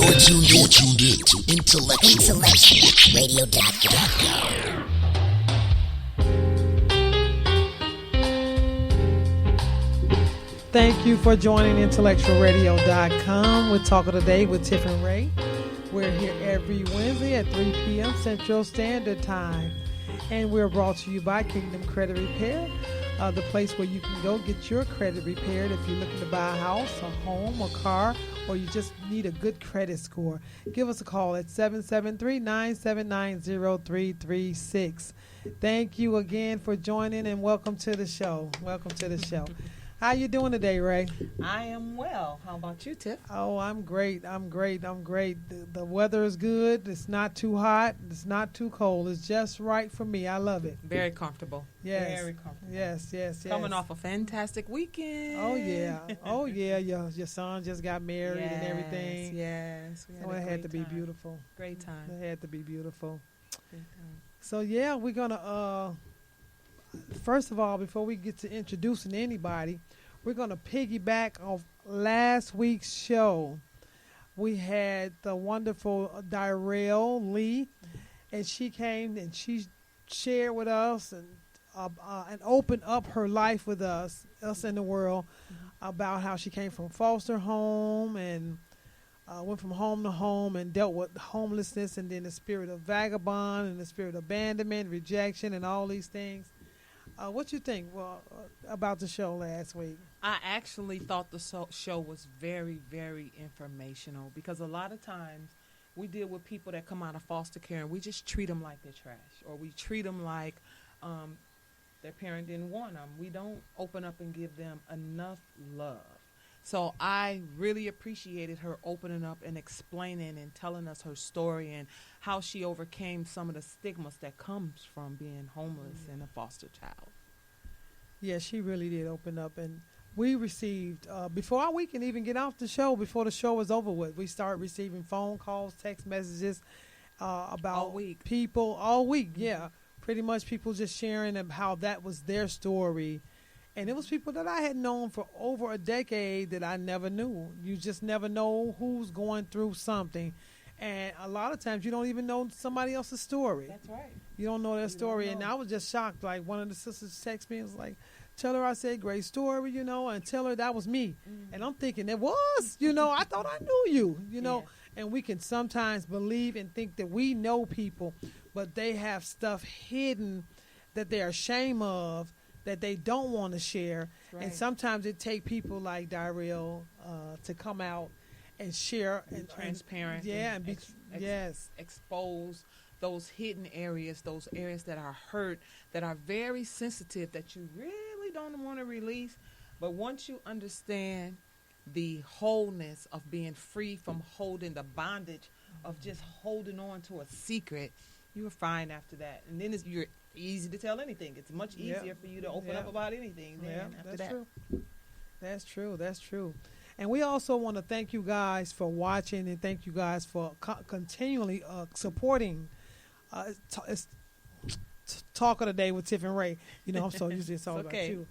You're tuned in to intellectualradio.com. Thank you for joining intellectualradio.com with Talk of the Day with Tiff and Ray. We're here every Wednesday at 3 p.m. Central Standard Time. And we're brought to you by Kingdom Credit Repair, the place where you can go get your credit repaired if you're looking to buy a house, a home, a car, or you just need a good credit score. Give us a call at 773-979-0336. Thank you again for joining and welcome to the show. Welcome to the show. How you doing today, Ray? I am well. How about you, Tiff? Oh, I'm great. The weather is good. It's not too hot. It's not too cold. It's just right for me. I love it. Very comfortable. Yes. Very comfortable. Yes. Coming off a fantastic weekend. Oh, yeah. Your son just got married and everything. Yes. So it had to be beautiful. Great time. It had to be beautiful. Great time. So, yeah, we're going to, first of all, before we get to introducing anybody, we're going to piggyback off last week's show. We had the wonderful Darrell Lee, and she came and she shared with us and opened up her life with us in the world, about how she came from foster home and went from home to home and dealt with homelessness and then the spirit of vagabond and the spirit of abandonment, rejection, and all these things. What you think about the show last week? I actually thought the show was very, very informational because a lot of times we deal with people that come out of foster care and we just treat them like they're trash, or we treat them like their parent didn't want them. We don't open up and give them enough love. So I really appreciated her opening up and explaining and telling us her story and how she overcame some of the stigmas that comes from being homeless and a foster child. Yeah, she really did open up. And we received, before we can even get off the show, before the show was over with, we started receiving phone calls, text messages about all week. People all week. Yeah, pretty much people just sharing how that was their story. And it was people that I had known for over a decade that I never knew. You just never know who's going through something. And a lot of times you don't even know somebody else's story. That's right. You don't know their story. And I was just shocked. Like, one of the sisters texted me and was like, tell her I said great story, and tell her that was me. Mm-hmm. And I'm thinking, it was, I thought I knew you, Yeah. And we can sometimes believe and think that we know people, but they have stuff hidden that they're ashamed of, that they don't want to share. Right. And sometimes it takes people like Darrell to come out and share. And transparent. Expose those hidden areas, those areas that are hurt, that are very sensitive, that you really don't want to release. But once you understand the wholeness of being free from holding the bondage of just holding on to a secret, you are fine after that. And then you're easy to tell anything. It's much easier for you to open up about anything after that. True. That's true. And we also want to thank you guys for watching and thank you guys for continually supporting Talk of the Day with Tiff and Ray. I'm so used to this all about you.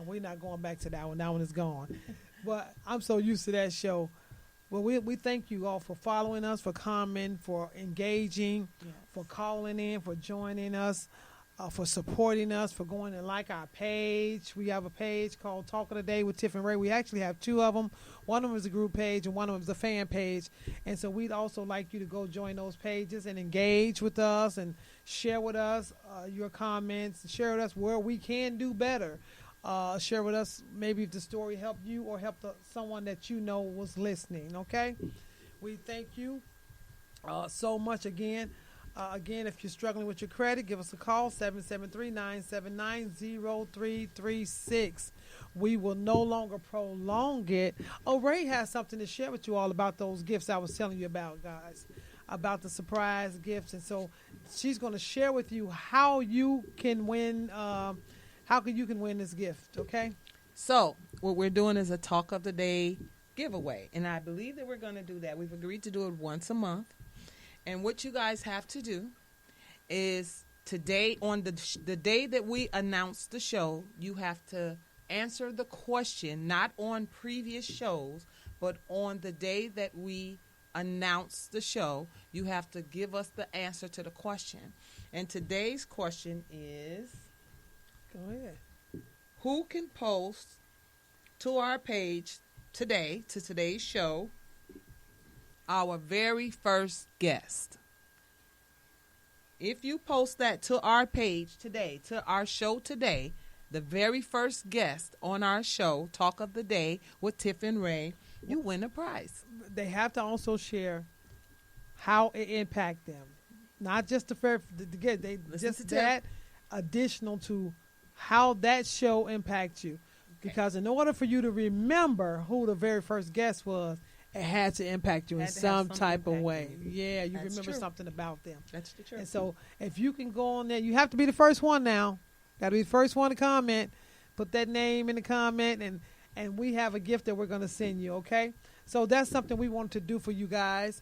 We're not going back to that one. That one is gone. But I'm so used to that show. Well, we thank you all for following us, for commenting, for engaging, for calling in, for joining us, for supporting us, for going and like our page. We have a page called Talk of the Day with Tiff and Ray. We actually have two of them. One of them is a group page and one of them is a fan page. And so we'd also like you to go join those pages and engage with us and share with us your comments, share with us where we can do better. Share with us maybe if the story helped you or helped someone that was listening, okay? We thank you so much again. Again, if you're struggling with your credit, give us a call, 773-979-0336. We will no longer prolong it. Oh, Ray has something to share with you all about those gifts I was telling you about, guys, about the surprise gifts. And so she's going to share with you how you can win this gift, okay? So what we're doing is a Talk of the Day giveaway, and I believe that we're going to do that. We've agreed to do it once a month. And what you guys have to do is today, on the day that we announce the show, you have to answer the question, not on previous shows, but on the day that we announce the show, you have to give us the answer to the question. And today's question is, Go ahead. who can post to our page today, to today's show, our very first guest? If you post that to our page today, to our show today, the very first guest on our show, Talk of the Day with Tiff and Ray, you win a prize. They have to also share how it impact them, not just just that additional to how that show impacts you. Okay. Because in order for you to remember who the very first guest was, it had to impact you in some type of way. Yeah, you remember something about them. That's the truth. And so if you can go on there, you have to be the first one now. Got to be the first one to comment. Put that name in the comment, and we have a gift that we're going to send you, okay? So that's something we wanted to do for you guys.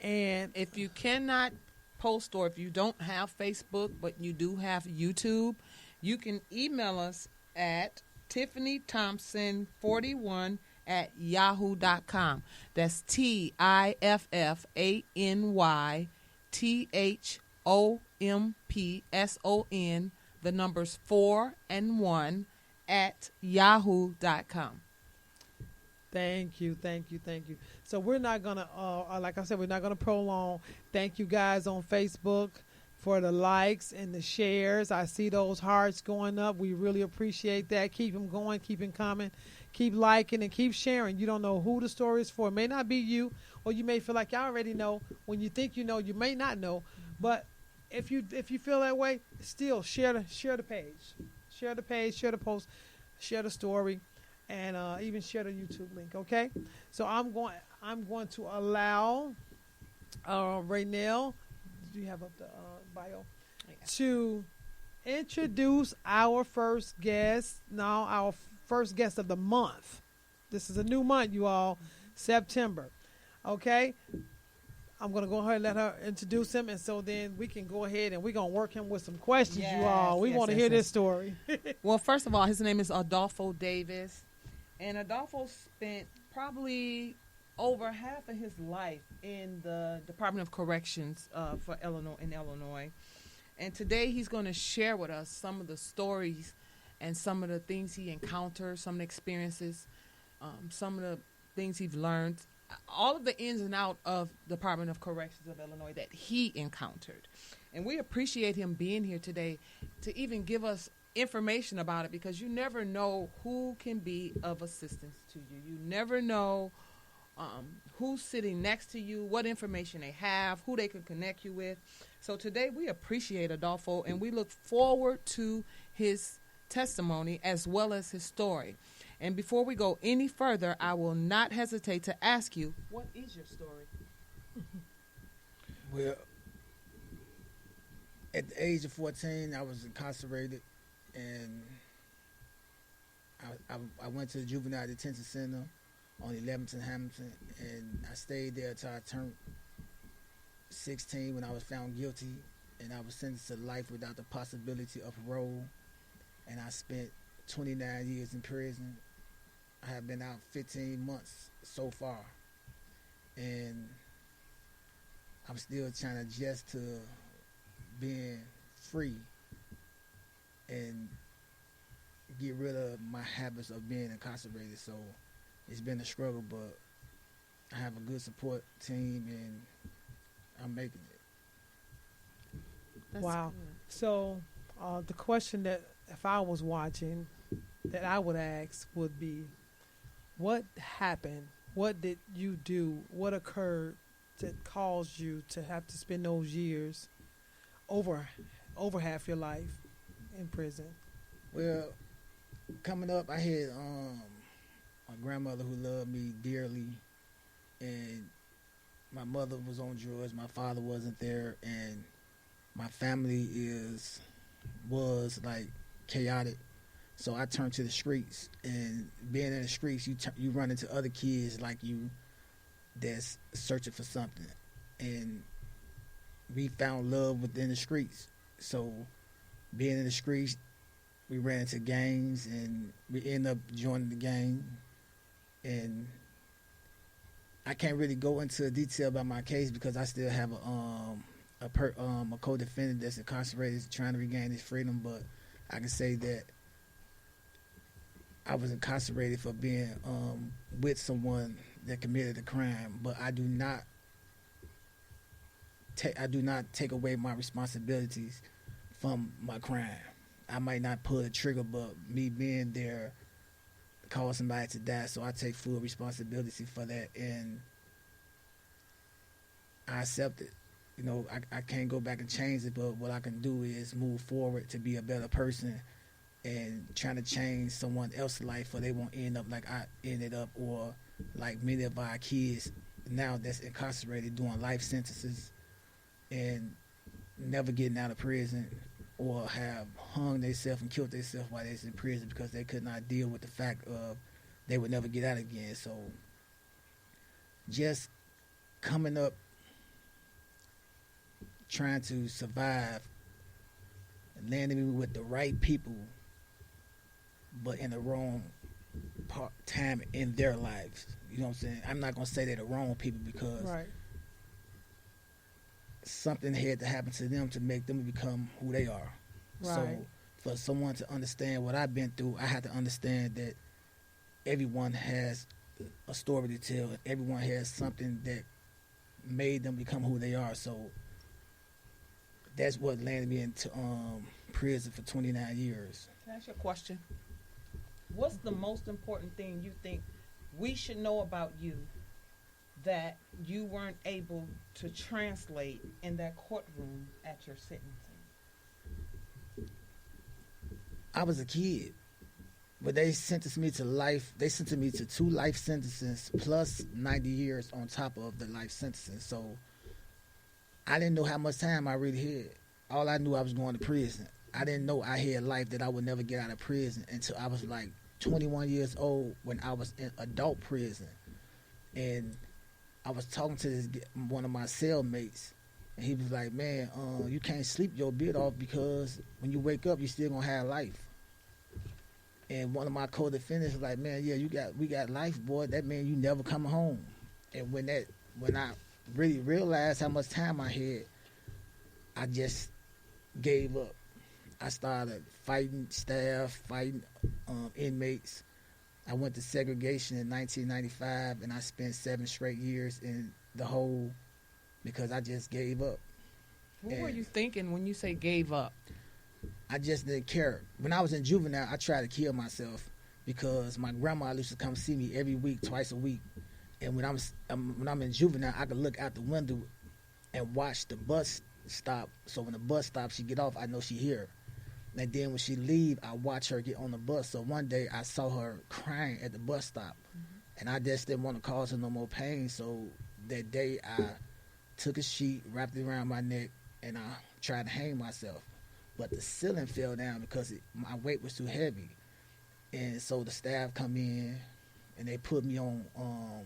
And if you cannot post, or if you don't have Facebook but you do have YouTube, you can email us at TiffanyThompson41@yahoo.com. That's TiffanyThompson, the numbers 4 and 1 at yahoo.com. Thank you. So we're not going to, like I said, we're not going to prolong. Thank you guys on Facebook for the likes and the shares. I see those hearts going up. We really appreciate that. Keep them going. Keep them coming. Keep liking and keep sharing. You don't know who the story is for. It may not be you, or you may feel like you already know. When you think you know, you may not know. But if you feel that way, still share the page. Share the page, share the post, share the story, and even share the YouTube link, okay? So I'm going to allow Raynell, do you have up the bio, to introduce our first guest. Now, our first guest of the month. This is a new month, you all, September, okay? I'm going to go ahead and let her introduce him, and so then we can go ahead and we're going to work him with some questions, you all. We want to hear this story. Well, first of all, his name is Adolfo Davis, and Adolfo spent probably over half of his life in the Department of Corrections in Illinois. And today he's going to share with us some of the stories and some of the things he encountered, some of the experiences, some of the things he's learned, all of the ins and outs of the Department of Corrections of Illinois that he encountered. And we appreciate him being here today to even give us information about it, because you never know who can be of assistance to you. You never know who's sitting next to you, what information they have, who they can connect you with. So today we appreciate Adolfo, and we look forward to his testimony as well as his story. And before we go any further, I will not hesitate to ask you, what is your story? Well, at the age of 14, I was incarcerated, and I went to the Juvenile Detention Center on 11th and Hamilton, and I stayed there until I turned 16 when I was found guilty, and I was sentenced to life without the possibility of parole, and I spent 29 years in prison. I have been out 15 months so far, and I'm still trying to adjust to being free and get rid of my habits of being incarcerated. So it's been a struggle, but I have a good support team, and I'm making it. That's wow. good. So the question that if I was watching that I would ask would be, what happened? What did you do? What occurred that caused you to have to spend those years, over half your life, in prison? Well, coming up, I had my grandmother who loved me dearly, and my mother was on drugs. My father wasn't there, and my family was like chaotic. So I turned to the streets, and being in the streets, you run into other kids like you that's searching for something, and we found love within the streets. So being in the streets, we ran into gangs, and we ended up joining the gang, and I can't really go into detail about my case because I still have a co-defendant that's incarcerated trying to regain his freedom. But I can say that I was incarcerated for being with someone that committed a crime. But I do not take away my responsibilities from my crime. I might not pull the trigger, but me being there caused somebody to die, so I take full responsibility for that, and I accept it. You know, I can't go back and change it, but what I can do is move forward to be a better person and trying to change someone else's life so they won't end up like I ended up, or like many of our kids now that's incarcerated doing life sentences and never getting out of prison, or have hung themselves and killed themselves while they was in prison because they could not deal with the fact of they would never get out again. So just coming up, trying to survive, landing me with the right people, but in the wrong time in their lives. You know what I'm saying? I'm not going to say they're the wrong people because something had to happen to them to make them become who they are. Right. So for someone to understand what I've been through, I had to understand that everyone has a story to tell. Everyone has something that made them become who they are. So that's what landed me into prison for 29 years. Can I ask you a question? What's the most important thing you think we should know about you that you weren't able to translate in that courtroom at your sentencing? I was a kid, but they sentenced me to life. They sentenced me to 2 life sentences plus 90 years on top of the life sentences. So I didn't know how much time I really had. All I knew I was going to prison. I didn't know I had life that I would never get out of prison until I was like 21 years old when I was in adult prison. And I was talking to one of my cellmates, and he was like, man, you can't sleep your bit off because when you wake up, you still gonna have life. And one of my co-defendants was like, man, yeah, we got life, boy. That means you never come home. And when I really realized how much time I had, I just gave up. I started fighting staff, fighting inmates. I went to segregation in 1995, and I spent 7 straight years in the hole because I just gave up. What were you thinking when you say gave up? I just didn't care. When I was in juvenile, I tried to kill myself because my grandma used to come see me every week, twice a week. And when I'm in juvenile, I could look out the window and watch the bus stop. So when the bus stops, she get off, I know she here. And then when she leave, I watch her get on the bus. So one day I saw her crying at the bus stop. And I just didn't want to cause her no more pain. So that day I took a sheet, wrapped it around my neck, and I tried to hang myself. But the ceiling fell down because my weight was too heavy. And so the staff come in, and they put me on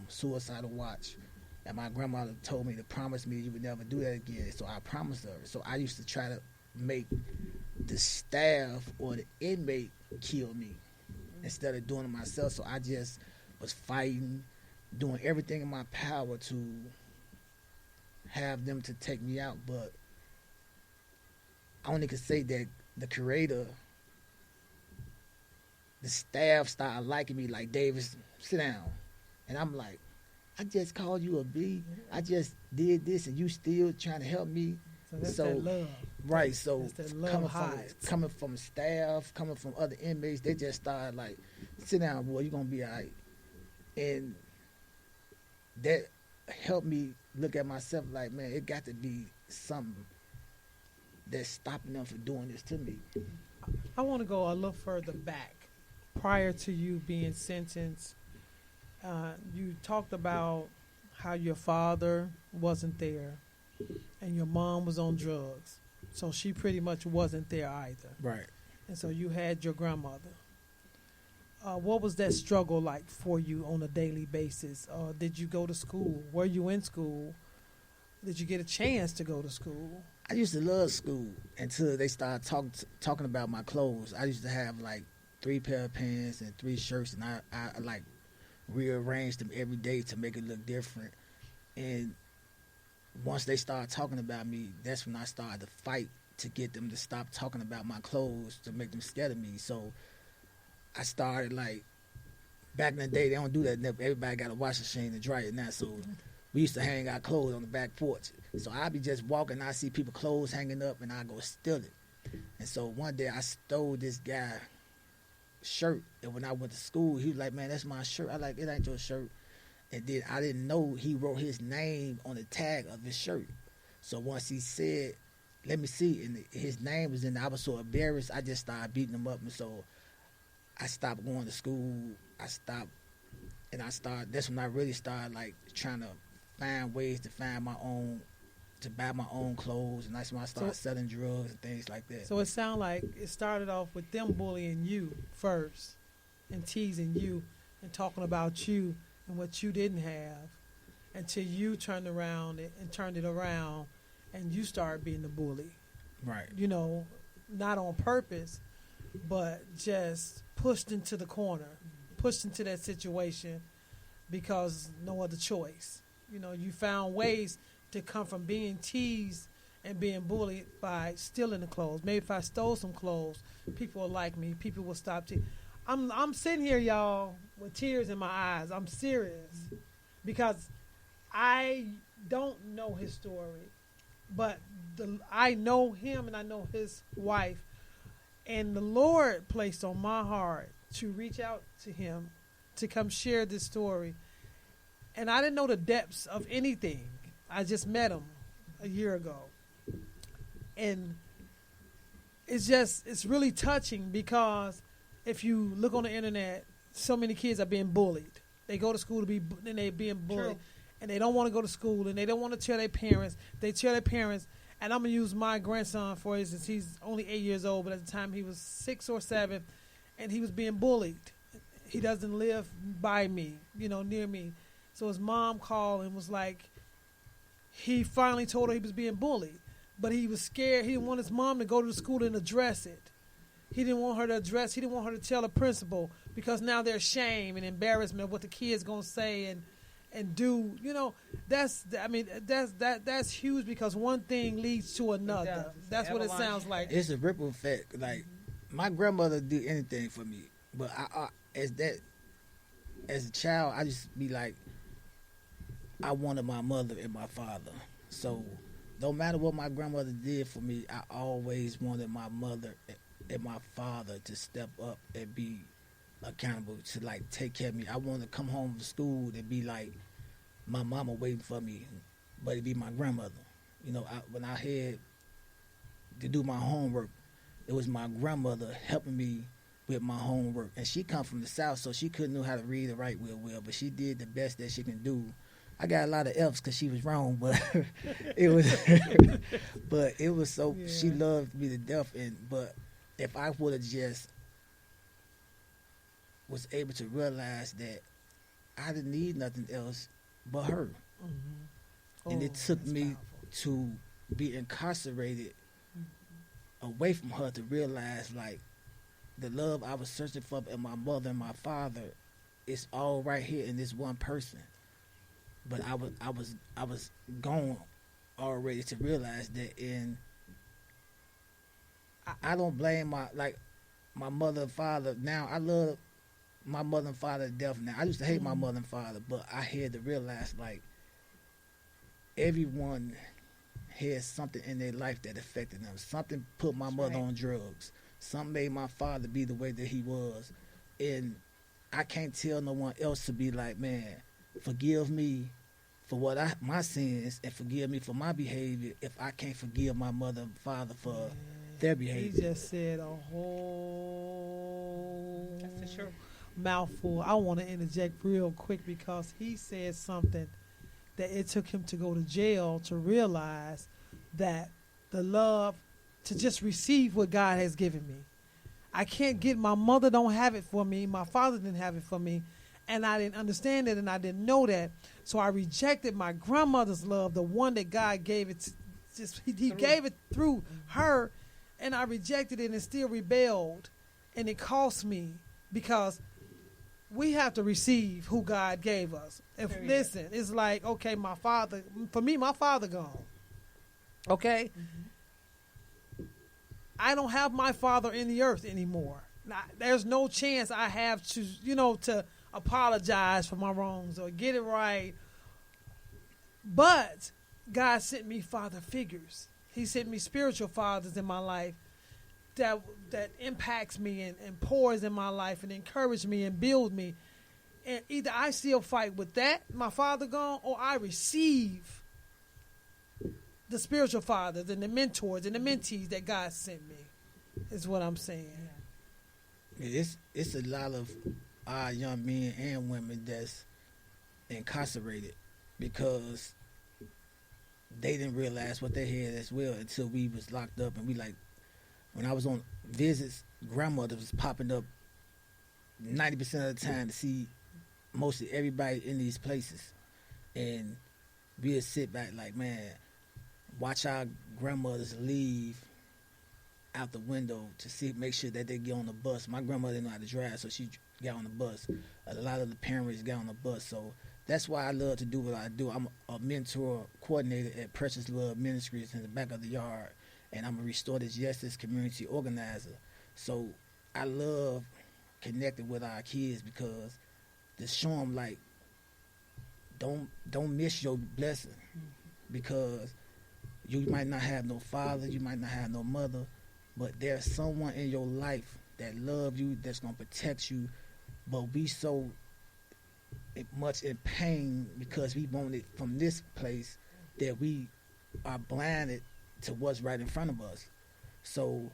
suicidal watch. And my grandmother told me to promise me you would never do that again. So I promised her. So I used to try to make the staff or the inmate kill me instead of doing it myself. So I just was fighting, doing everything in my power to have them to take me out. But I only could say that the curator, the staff started liking me, like, Davis, sit down. And I'm like, I just called you a B. I just did this, and you still trying to help me. So that's that love. Right, so that love coming from staff, coming from other inmates, they just started like, sit down, boy, you're going to be all right. And that helped me look at myself like, man, it got to be something that's stopping them from doing this to me. I want to go a little further back. Prior to you being sentenced, you talked about how your father wasn't there and your mom was on drugs. So she pretty much wasn't there either. Right. And so you had your grandmother. What was that struggle like for you on a daily basis? Did you go to school? Were you in school? Did you get a chance to go to school? I used to love school until they started talking about my clothes. I used to have like 3 pair of pants and 3 shirts, and I like rearrange them every day to make it look different. And once they started talking about me, that's when I started to fight to get them to stop talking about my clothes, to make them scared of me. So I started, like, back in the day, they don't do that. Everybody got a washing machine and dry it now. So we used to hang our clothes on the back porch. So I'd be just walking, I see people clothes hanging up, and I go steal it. And so one day I stole this guy's shirt, and when I went to school, he was like, man, that's my shirt. I like, it ain't your shirt. And then I didn't know he wrote his name on the tag of his shirt. So once he said, let me see, and his name was in there, I was so embarrassed, I just started beating him up. And so I stopped going to school. That's when I really started, like, trying to find ways to buy my own clothes, and that's when I started selling drugs and things like that. So it sounded like it started off with them bullying you first and teasing you and talking about you and what you didn't have, until you turned around and turned it around and you started being the bully. Right. You know, not on purpose, but just pushed into the corner, pushed into that situation because no other choice. You know, you found ways to come from being teased and being bullied by stealing the clothes. Maybe if I stole some clothes, people will like me. People will stop. I'm sitting here, y'all, with tears in my eyes. I'm serious because I don't know his story, but I know him and I know his wife, and the Lord placed on my heart to reach out to him to come share this story. And I didn't know the depths of anything. I just met him a year ago. And it's really touching because if you look on the internet, so many kids are being bullied. They go to school and they're being bullied. True. And they don't want to go to school and they don't want to tell their parents. They tell their parents, and I'm going to use my grandson for instance. He's only 8 years old, but at the time he was 6 or 7, and he was being bullied. He doesn't live by me, near me. So his mom called and was like, he finally told her he was being bullied, but he was scared. He didn't want his mom to go to the school and address it. He didn't want her to tell the principal because now there's shame and embarrassment of what the kid's going to say and do. That's huge because one thing leads to another. That's what it sounds like. It's a ripple effect. Like, my grandmother did anything for me, but as a child, I just be like, I wanted my mother and my father. So no matter what my grandmother did for me, I always wanted my mother and my father to step up and be accountable, to, like, take care of me. I wanted to come home from school and be like my mama waiting for me, but it be my grandmother. When I had to do my homework, it was my grandmother helping me with my homework. And she come from the South, so she couldn't know how to read or write well, but she did the best that she can do. I got a lot of F's because she was wrong, but it was so, yeah. She loved me to death. But if I would have just was able to realize that I didn't need nothing else but her. Mm-hmm. And it took me to be incarcerated away from her to realize, like, the love I was searching for in my mother and my father is all right here in this one person. But I was gone already to realize that. And I don't blame my mother and father now. I love my mother and father to death now. I used to hate my mother and father, but I had to realize, like, everyone has something in their life that affected them. Something put my mother on drugs. Something made my father be the way that he was. And I can't tell no one else to be like, man, forgive me for my sins and forgive me for my behavior if I can't forgive my mother and father for their behavior. He just said a whole mouthful. I want to interject real quick because he said something that it took him to go to jail to realize that the love to just receive what God has given me. I can't get, my mother don't have it for me. My father didn't have it for me. And I didn't understand it and I didn't know that. So I rejected my grandmother's love, the one that God gave it. He gave it through her, and I rejected it and still rebelled. And it cost me because we have to receive who God gave us. Listen, it's like, okay, my father gone. Okay? Mm-hmm. I don't have my father in the earth anymore. Now, there's no chance I have to, to apologize for my wrongs or get it right. But God sent me father figures. He sent me spiritual fathers in my life that impacts me and pours in my life and encourage me and build me. And either I still fight with that, my father gone, or I receive the spiritual fathers and the mentors and the mentees that God sent me, is what I'm saying. It's a lot of our young men and women that's incarcerated because they didn't realize what they had as well until we was locked up. And we like, when I was on visits, grandmother was popping up 90% of the time to see mostly everybody in these places. And we'd sit back like, man, watch our grandmothers leave out the window to make sure that they get on the bus. My grandmother didn't know how to drive, so she got on the bus. A lot of the parents got on the bus. So that's why I love to do what I do. I'm a mentor coordinator at Precious Love Ministries in the back of the yard, and I'm a Restorative Justice community organizer. So I love connecting with our kids because to show them, like, don't miss your blessing, because you might not have no father, you might not have no mother, but there's someone in your life that loves you, that's going to protect you, but we so much in pain because we want it from this place that we are blinded to what's right in front of us. So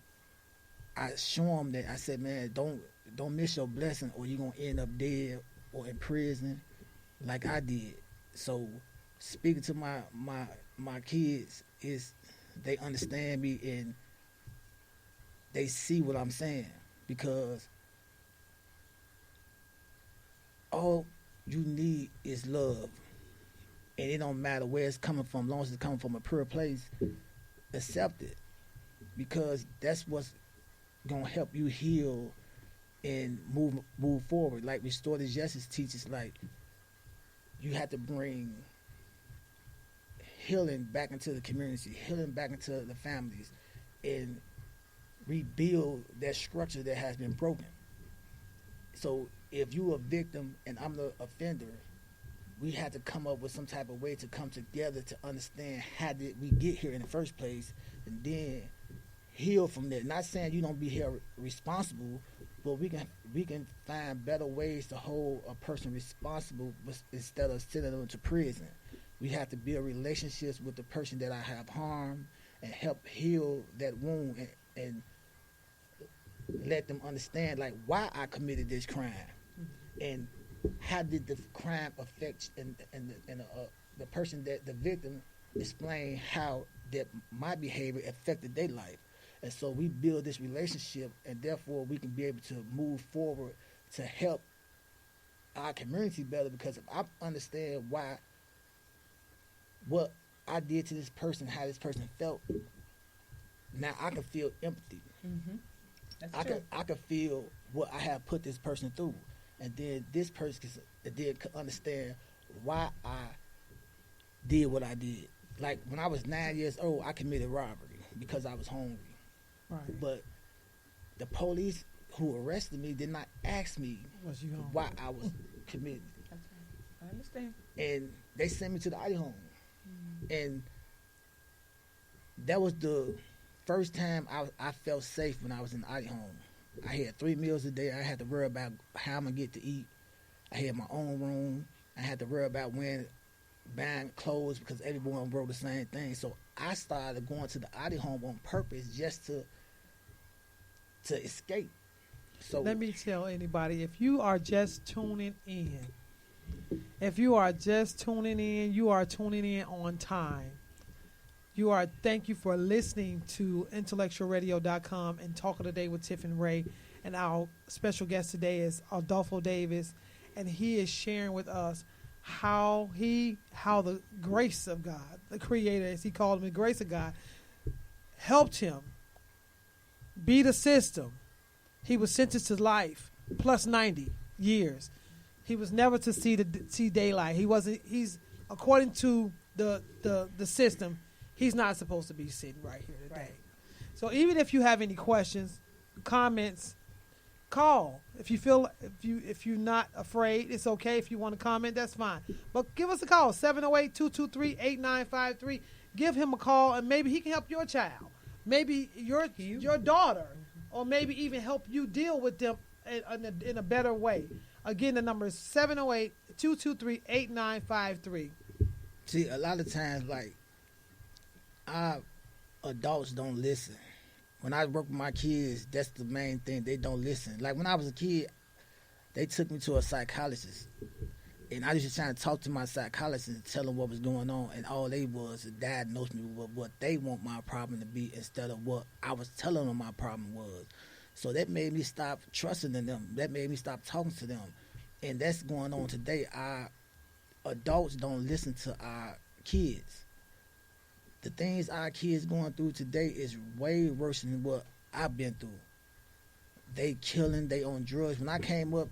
I show them that, I said, man, don't miss your blessing or you're going to end up dead or in prison like I did. So speaking to my kids is they understand me and they see what I'm saying, because all you need is love, and it don't matter where it's coming from, as long as it's coming from a pure place. Accept it, because that's what's gonna help you heal and move forward. Like Restorative Justice teaches, like, you have to bring healing back into the community, healing back into the families, and rebuild that structure that has been broken. So if you're a victim and I'm the offender, we had to come up with some type of way to come together to understand how did we get here in the first place, and then heal from there. Not saying you don't be held responsible, but we can find better ways to hold a person responsible instead of sending them to prison. We have to build relationships with the person that I have harmed and help heal that wound and let them understand, like, why I committed this crime and how did the crime affect and the person, that the victim, explain how that my behavior affected their life. And so we build this relationship, and therefore we can be able to move forward to help our community better, because if I understand what I did to this person, how this person felt, now I can feel empathy. Mm-hmm. I can feel what I have put this person through, and then this person can understand why I did what I did. Like when I was 9 years old, I committed robbery because I was hungry. Right. But the police who arrested me did not ask me why I was committed. That's right. I understand. And they sent me to the ID home. Mm-hmm. And that was the first time I felt safe when I was in the ID home. I had 3 meals a day. I had to worry about how I'm going to get to eat. I had my own room. I had to worry about buying clothes because everyone wore the same thing. So I started going to the ID home on purpose just to escape. So let me tell anybody, if you are just tuning in, you are tuning in on time. Thank you for listening to intellectualradio.com and Talk of the Day with Tiff and Ray. And our special guest today is Adolfo Davis, and he is sharing with us how the grace of God, the Creator, as he called him, the grace of God, helped him beat a system. He was sentenced to life plus 90 years. He was never to see daylight. He wasn't. He's according to the system. He's not supposed to be sitting right here today. Right. So even if you have any questions, comments, call. If you feel if you're not afraid, it's okay. If you want to comment, that's fine. But give us a call 708-223-8953. Give him a call, and maybe he can help your child, maybe your daughter, or maybe even help you deal with them in a better way. Again, the number is 708-223-8953. See, a lot of times, like, our adults don't listen. When I work with my kids, that's the main thing. They don't listen. Like, when I was a kid, they took me to a psychologist. And I used to try to talk to my psychologist and tell them what was going on. And all they was to diagnose me with what they want my problem to be instead of what I was telling them my problem was. So that made me stop trusting in them. That made me stop talking to them. And that's going on today. Our adults don't listen to our kids. The things our kids going through today is way worse than what I've been through. They killing, they on drugs. When I came up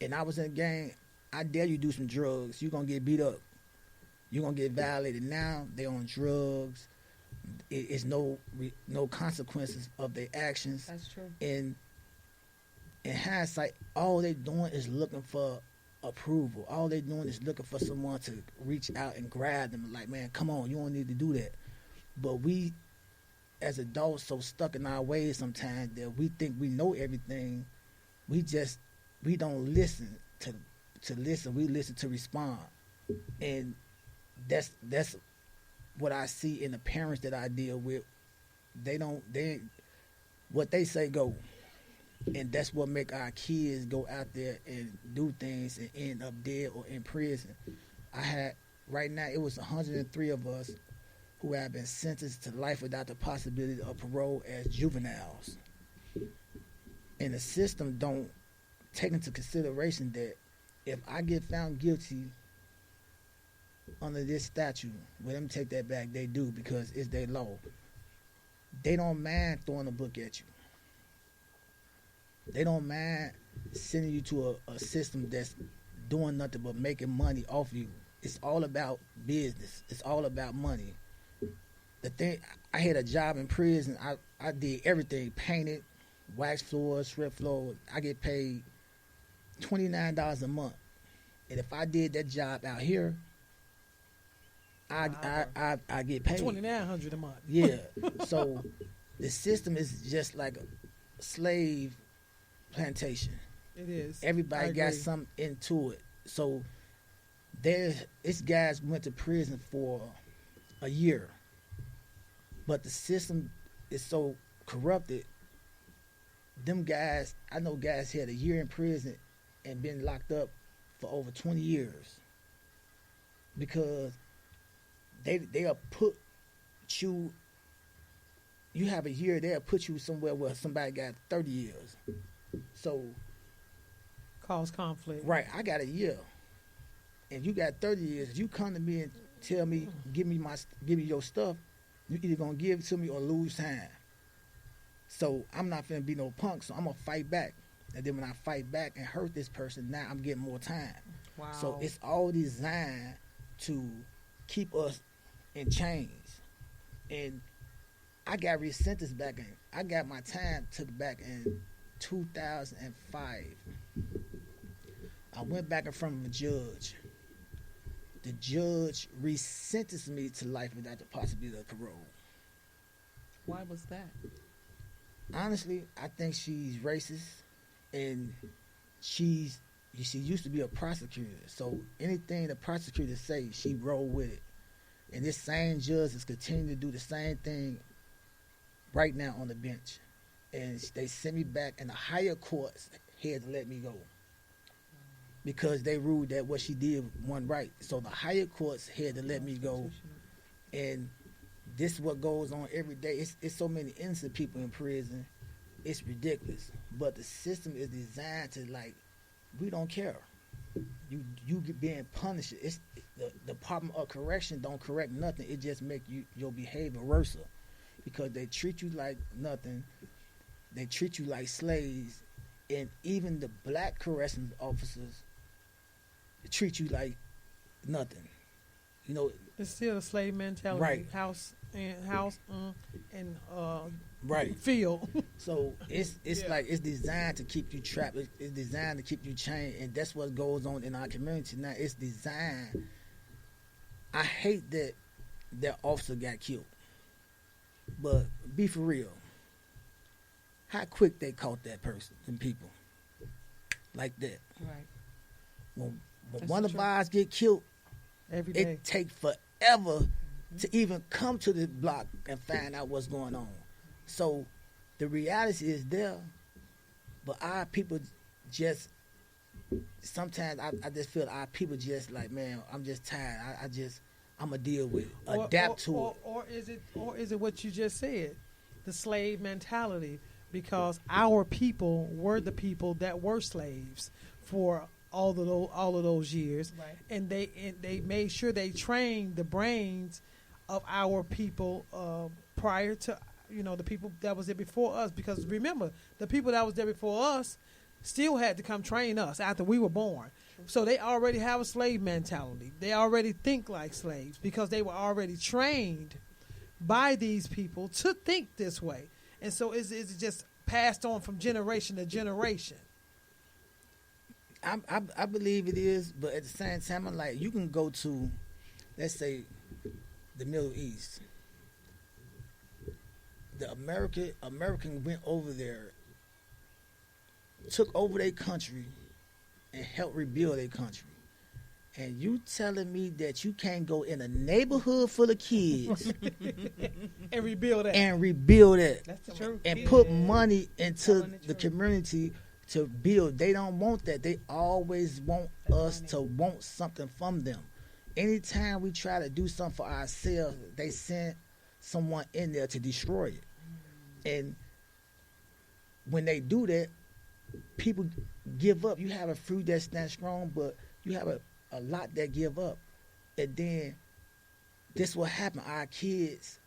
and I was in a gang, I dare you do some drugs. You're going to get beat up. You're going to get violated. Now they on drugs. It's no consequences of their actions. That's true. And in hindsight, all they doing is looking for approval. All they doing is looking for someone to reach out and grab them. Like, man, come on, you don't need to do that. But we, as adults, so stuck in our ways sometimes that we think we know everything. We don't listen to listen. We listen to respond. And that's what I see in the parents that I deal with. What they say go. And that's what make our kids go out there and do things and end up dead or in prison. Right now, it was 103 of us who have been sentenced to life without the possibility of parole as juveniles. And the system don't take into consideration that if I get found guilty under this statute, well, let me take that back, they do, because it's their law. They don't mind throwing a book at you. They don't mind sending you to a system that's doing nothing but making money off you. It's all about business. It's all about money. The thing, I had a job in prison. I did everything: painted, wax floors, strip floor. I get paid $29 a month, and if I did that job out here, I get paid $2,900 a month. Yeah. So the system is just like a slave plantation. It is. Everybody got something into it. So it's guys went to prison for a year, but the system is so corrupted. Them guys, I know guys had a year in prison and been locked up for over 20 years because they'll put you have a year, they'll put you somewhere where somebody got 30 years. So cause conflict. Right, I got a year. And you got 30 years. If you come to me and tell me, give me your stuff, you either gonna give it to me or lose time. So I'm not finna be no punk, so I'm gonna fight back. And then when I fight back and hurt this person, now I'm getting more time. Wow. So it's all designed to keep us in chains. And I got resentenced back in. I got my time took back in 2005. I went back in front of a judge. The judge resentenced me to life without the possibility of parole. Why was that? Honestly, I think she's racist, and she used to be a prosecutor. So anything the prosecutor say, she roll with it. And this same judge is continuing to do the same thing right now on the bench. And they sent me back, and the higher courts had to let me go because they ruled that what she did wasn't right. So the higher courts had to let me go. And this is what goes on every day. It's so many innocent people in prison. It's ridiculous. But the system is designed to, like, we don't care. You being punished. It's the Department of Correction don't correct nothing. It just make your behavior worse because they treat you like nothing. They treat you like slaves. And even the black corrections officers treat you like nothing. You know, it's still a slave mentality. Right. House and right. field. So it's like it's designed to keep you trapped. It's designed to keep you chained, and that's what goes on in our community now. It's designed. I hate that officer got killed, but be for real. How quick they caught that person and people like that. Right. When one of ours get killed, Every day. it take forever to even come to the block and find out what's going on. So the reality is there, but our people just sometimes I just feel our people just like, man, I'm just tired. I'm gonna deal with it, adapt to it. Or is it what you just said, the slave mentality? Because our people were the people that were slaves for all of those years, Right. and they made sure they trained the brains of our people prior to the people that was there before us. Because remember, the people that was there before us still had to come train us after we were born. So they already have a slave mentality. They already think like slaves because they were already trained by these people to think this way. And so is it just passed on from generation to generation? I believe it is, but at the same time, I'm like, you can go to, let's say, the Middle East. The American went over there, took over their country, and helped rebuild their country. And you telling me that you can't go in a neighborhood full of kids And rebuild that. That's the truth. and put money into the community to build. They don't want that. They always want us to want something from them. Anytime we try to do something for ourselves, they send someone in there to destroy it. And when they do that, people give up. You have a few that stand strong, but you have a lot that give up. And then this will happen. Our kids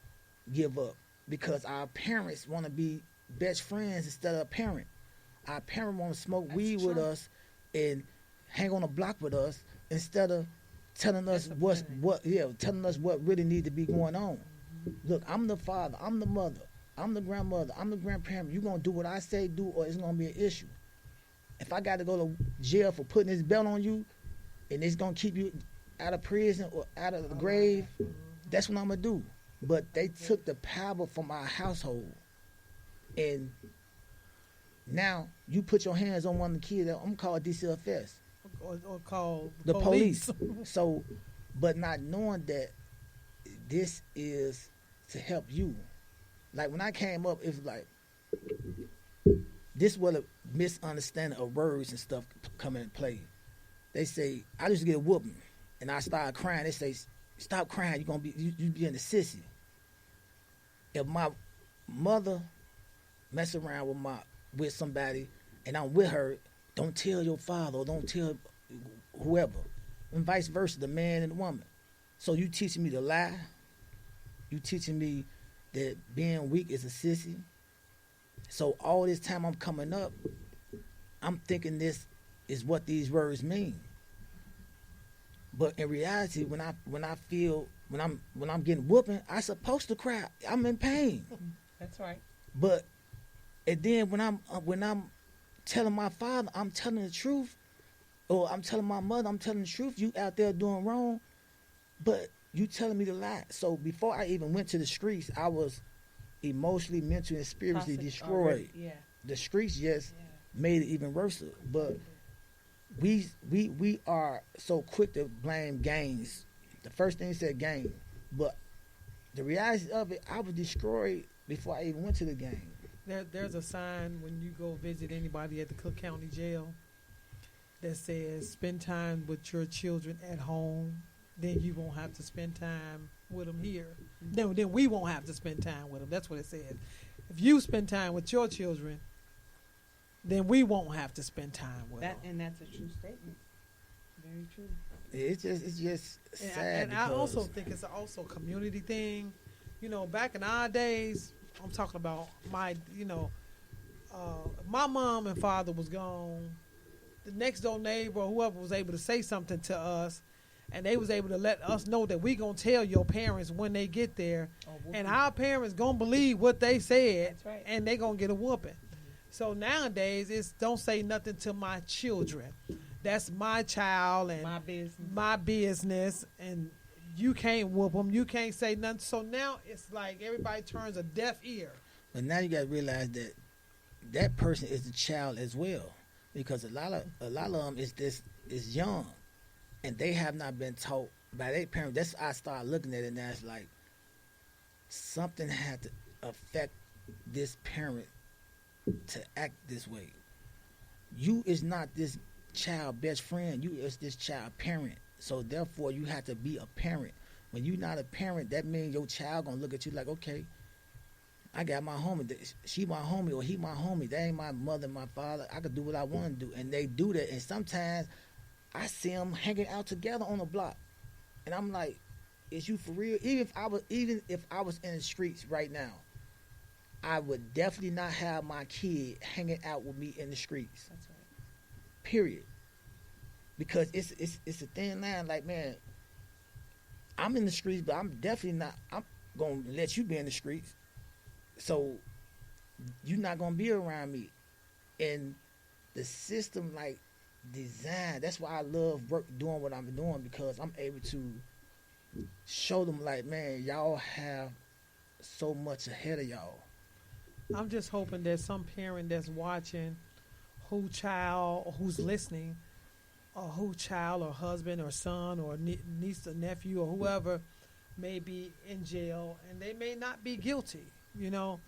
give up because our parents want to be best friends instead of a parent. Our parent want to smoke weed with us and hang on the block with us instead of telling us telling us what really need to be going on. Look, I'm the father, I'm the mother, I'm the grandmother, I'm the grandparent. You're gonna do what I say do, or it's gonna be an issue. If I got to go to jail for putting this belt on you, and it's gonna keep you out of prison or out of the grave, that's what I'm gonna do. But they took the power from our household, and now you put your hands on one of the kids. I'm gonna call it DCFS or call the police. So, but not knowing that this is to help you. Like when I came up, it was like this was a misunderstanding of words and stuff come into play. They say I used to get a whooping, and I started crying. They say, "Stop crying. You being a sissy." If my mother mess around with somebody, and I'm with her, don't tell your father or don't tell whoever, and vice versa, the man and the woman. So you teaching me to lie. You teaching me that being weak is a sissy. So all this time I'm coming up, I'm thinking this is what these words mean. But in reality, when I'm getting whooping, I supposed to cry. I'm in pain. That's right. But and then when I'm telling my father, I'm telling the truth, or I'm telling my mother, I'm telling the truth. You out there doing wrong, but you telling me to lie. So before I even went to the streets, I was emotionally, mentally, and spiritually destroyed. Yeah. The streets just made it even worse. But we are so quick to blame gangs. The first thing he said gang, but the reality of it, I was destroyed before I even went to the gang. There's a sign when you go visit anybody at the Cook County Jail that says, "Spend time with your children at home. Then you won't have to spend time with them here. Then we won't have to spend time with them." That's what it says. If you spend time with your children, then we won't have to spend time with them. And that's a true statement. Very true. It's just sad. And I also think it's also a community thing. Back in our days, I'm talking about my mom and father was gone. the next door neighbor or whoever was able to say something to us, and they was able to let us know that we gonna tell your parents when they get there, and our parents gonna believe what they said, That's right. and they gonna get a whooping. So nowadays, it's don't say nothing to my children. That's my child and my business, and you can't whoop them. You can't say nothing. So now it's like everybody turns a deaf ear. But now you got to realize that that person is the child as well, because a lot of them is young, and they have not been taught by their parents. That's I start looking at it now. It's like something had to affect this parent to act this way. You is not this child best friend. You is this child parent. So therefore, you have to be a parent. When you're not a parent, that means your child gonna look at you like, okay, I got my homie. She my homie or he my homie. That ain't my mother, my father. I could do what I want to do, and they do that. And sometimes I see them hanging out together on the block, and I'm like, is you for real? Even if I was in the streets right now, I would definitely not have my kid hanging out with me in the streets. That's right. Period. Because it's a thin line. Like, man, I'm in the streets, but I'm definitely not. I'm gonna let you be in the streets. So you're not gonna be around me. And the system, like, design. That's why I love doing what I'm doing, because I'm able to show them, like, man, y'all have so much ahead of y'all. I'm just hoping that some parent that's watching, who's listening, or who child or husband or son or niece or nephew or whoever may be in jail, and they may not be guilty. You know,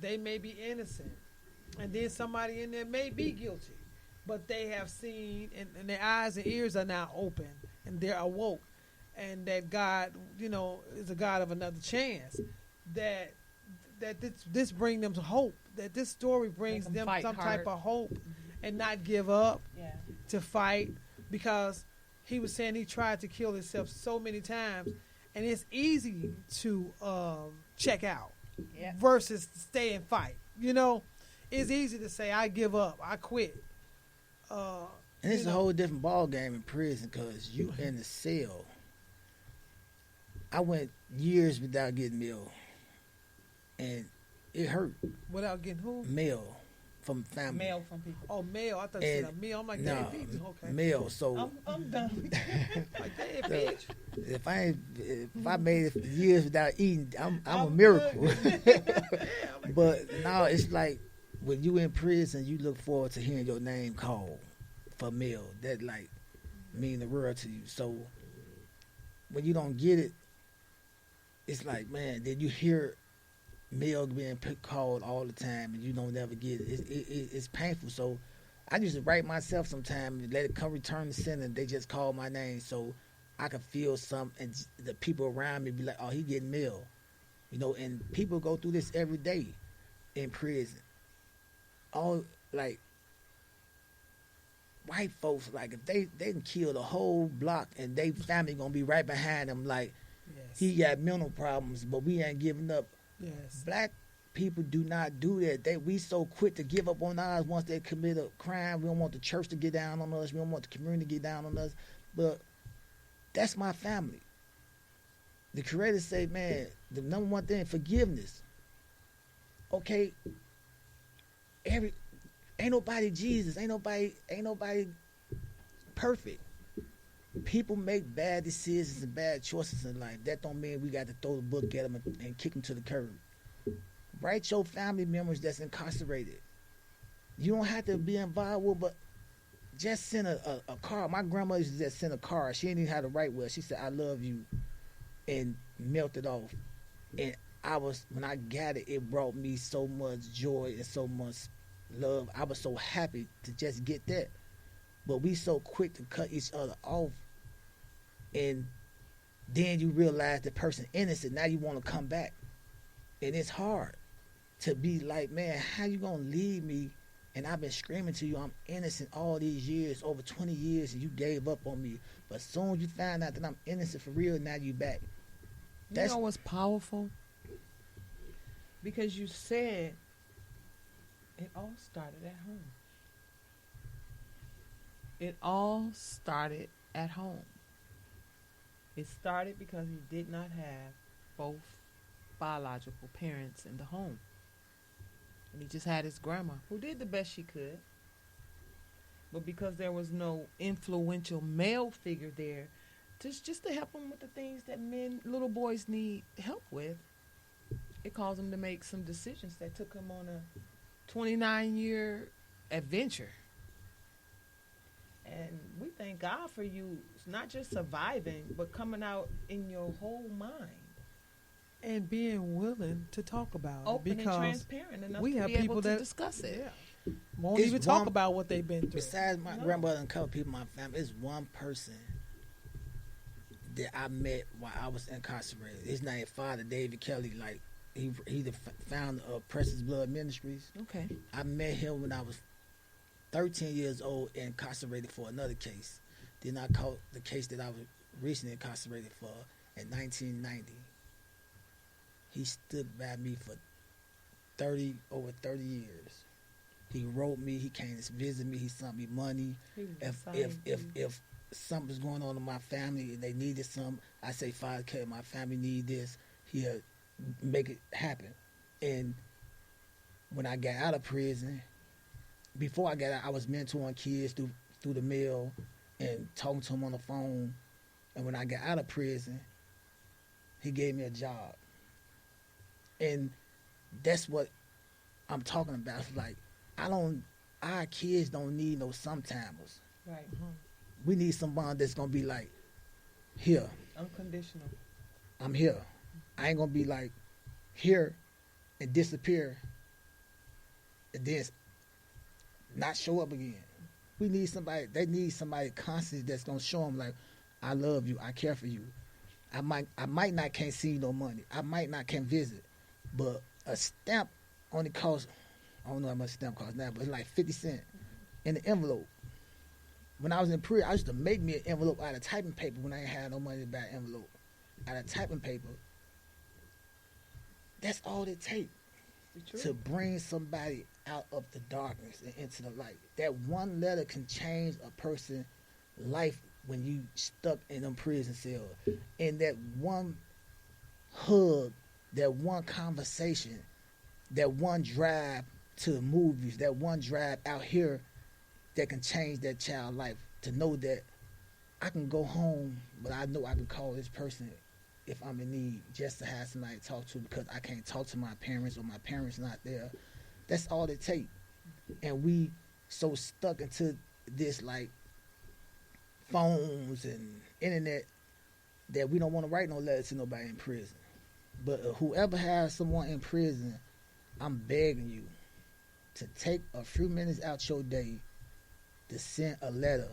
they may be innocent, and then somebody in there may be guilty, but they have seen, and their eyes and ears are now open, and they're awoke, and that God, you know, is a God of another chance. That this brings them to hope. That this story brings them some type of hope, and not give up. Yeah. To fight, because he was saying he tried to kill himself so many times, and it's easy to check out versus stay and fight. You know, it's easy to say I give up, I quit. And it's a whole different ball game in prison, because you in the cell. I went years without getting mail, and it hurt. Without getting who? Mail from family. Mail from people. Oh, mail. I thought you said a meal. I'm like, no, okay. Mail. So I'm done. Like, hey, bitch. if I made it years without eating, I'm a miracle. But now it's like when you in prison, you look forward to hearing your name called for mail. That like mean the world to you. So when you don't get it, it's like, man, did you hear mail being called all the time and you don't never get it? It's painful. So I used to write myself sometimes and let it come return to sender. They just call my name so I could feel something, and the people around me be like, oh, he getting mail. You know, and people go through this every day in prison. All like white folks, like if they done kill the whole block and they family gonna be right behind them, like, Yes. he got mental problems, but we ain't giving up. Yes. Black people do not do that. We so quick to give up on ours once they commit a crime. We don't want the church to get down on us. We don't want the community to get down on us. But that's my family. The Creator say, man, the number one thing, forgiveness. Okay, ain't nobody Jesus. Ain't nobody perfect. People make bad decisions and bad choices in life. That don't mean we got to throw the book at them and kick them to the curb. Write your family members that's incarcerated. You don't have to be involved with, but just send a card. My grandmother used to just send a card. She didn't even have to write well. She said, I love you, and melted off. And when I got it, it brought me so much joy and so much love. I was so happy to just get that. But we so quick to cut each other off. And then you realize the person innocent. Now you want to come back. And it's hard to be like, man, how you going to leave me? And I've been screaming to you, I'm innocent all these years, over 20 years, and you gave up on me. But as soon as you find out that I'm innocent for real, now you back. You know what's powerful? Because you said it all started at home. It all started at home. It started because he did not have both biological parents in the home. And he just had his grandma, who did the best she could. But because there was no influential male figure there, just to help him with the things that little boys need help with, it caused him to make some decisions that took him on a 29-year adventure. And we thank God for you not just surviving, but coming out in your whole mind. And being willing to talk about it. Open because and transparent enough we to have be people able to that discuss it. Yeah, won't It's even talk one- about what they've been through. Besides my grandmother and a couple people in my family, it's one person that I met while I was incarcerated. His name is Father David Kelly. Like he the founder of Precious Blood Ministries. Okay. I met him when I was 13 years old, incarcerated for another case. Then I caught the case that I was recently incarcerated for in 1990. He stood by me for over 30 years. He wrote me. He came to visit me. He sent me money. If something's going on in my family and they needed something, I say, Father, my family need this. He'll make it happen. And when I got out of prison, before I got out, I was mentoring kids through the mail and talking to them on the phone. And when I got out of prison, he gave me a job. And that's what I'm talking about. It's like, our kids don't need no sometimers. Right. We need someone that's going to be like, here, Unconditional. I'm here. I ain't going to be like, here and disappear and then not show up again. They need somebody constant that's going to show them like, I love you, I care for you. I might not can't see no money. I might not can visit. But a stamp only costs, I don't know how much a stamp costs now, but it's like 50 cents in the envelope. When I was in prison, I used to make me an envelope out of typing paper when I ain't had no money to buy an envelope. Out of typing paper. That's all it takes to bring somebody out of the darkness and into the light. That one letter can change a person's life when you stuck in them prison cells. And that one hug, that one conversation, that one drive to the movies, that one drive out here that can change that child's life. To know that I can go home, but I know I can call this person if I'm in need, just to have somebody to talk to, because I can't talk to my parents or my parents not there. That's all it takes. And we so stuck into this like phones and internet that we don't want to write no letters to nobody in prison. But whoever has someone in prison, I'm begging you to take a few minutes out your day to send a letter,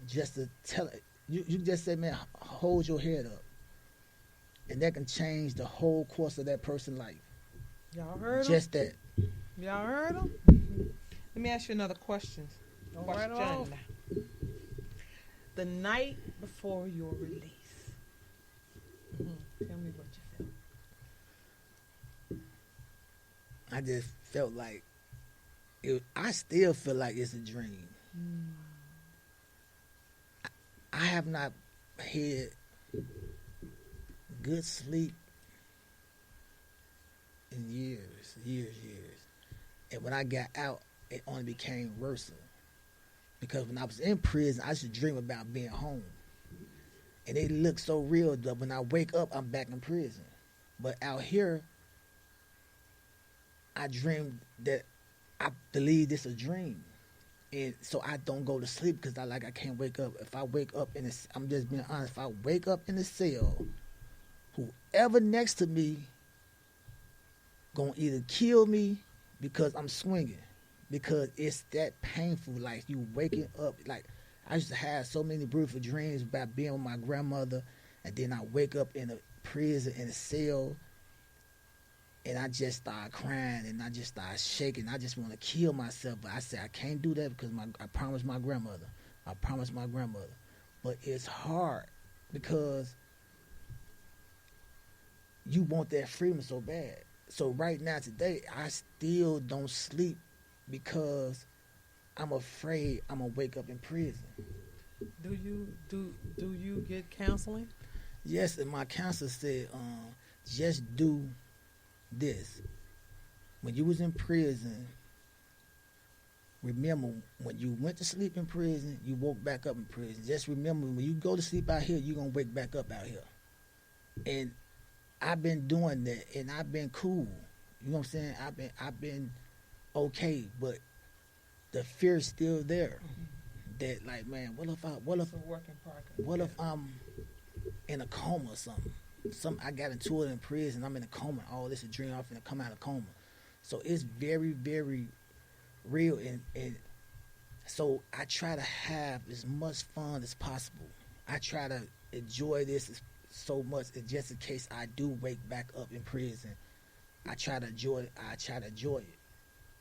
just to tell it. You just say, man, hold your head up. And that can change the whole course of that person's life. Y'all heard just that. Y'all heard them? Let me ask you another question. Don't write it off. The night before your release, tell me what you felt. I just felt like I still feel like it's a dream. I have not had good sleep in years. And when I got out, it only became worse. Because when I was in prison, I used to dream about being home. And it looked so real that when I wake up, I'm back in prison. But out here, I dreamed that I believe this a dream. And so I don't go to sleep because I can't wake up. If I wake up in this, I'm just being honest, if I wake up in the cell, whoever next to me gonna either kill me because I'm swinging, because it's that painful. Like you waking up, like I used to have so many beautiful dreams about being with my grandmother, and then I wake up in a prison in a cell, and I just start crying and I just start shaking. I just want to kill myself, but I said I can't do that because I promised my grandmother. But it's hard because you want that freedom so bad. So right now, today, I still don't sleep because I'm afraid I'm gonna wake up in prison. Do you get counseling? Yes, and my counselor said, just do this. When you was in prison, remember when you went to sleep in prison, you woke back up in prison. Just remember when you go to sleep out here, you're gonna wake back up out here. And I've been doing that, and I've been cool. You know what I'm saying? I've been okay, but the fear's still there. That like, man, what if I'm in a coma or something? I got into it in prison. I'm in a coma. Oh, this is a dream. I'm finna come out of coma. So it's very, very real, and so I try to have as much fun as possible. I try to enjoy this so much, and just in case I do wake back up in prison, I try to enjoy it.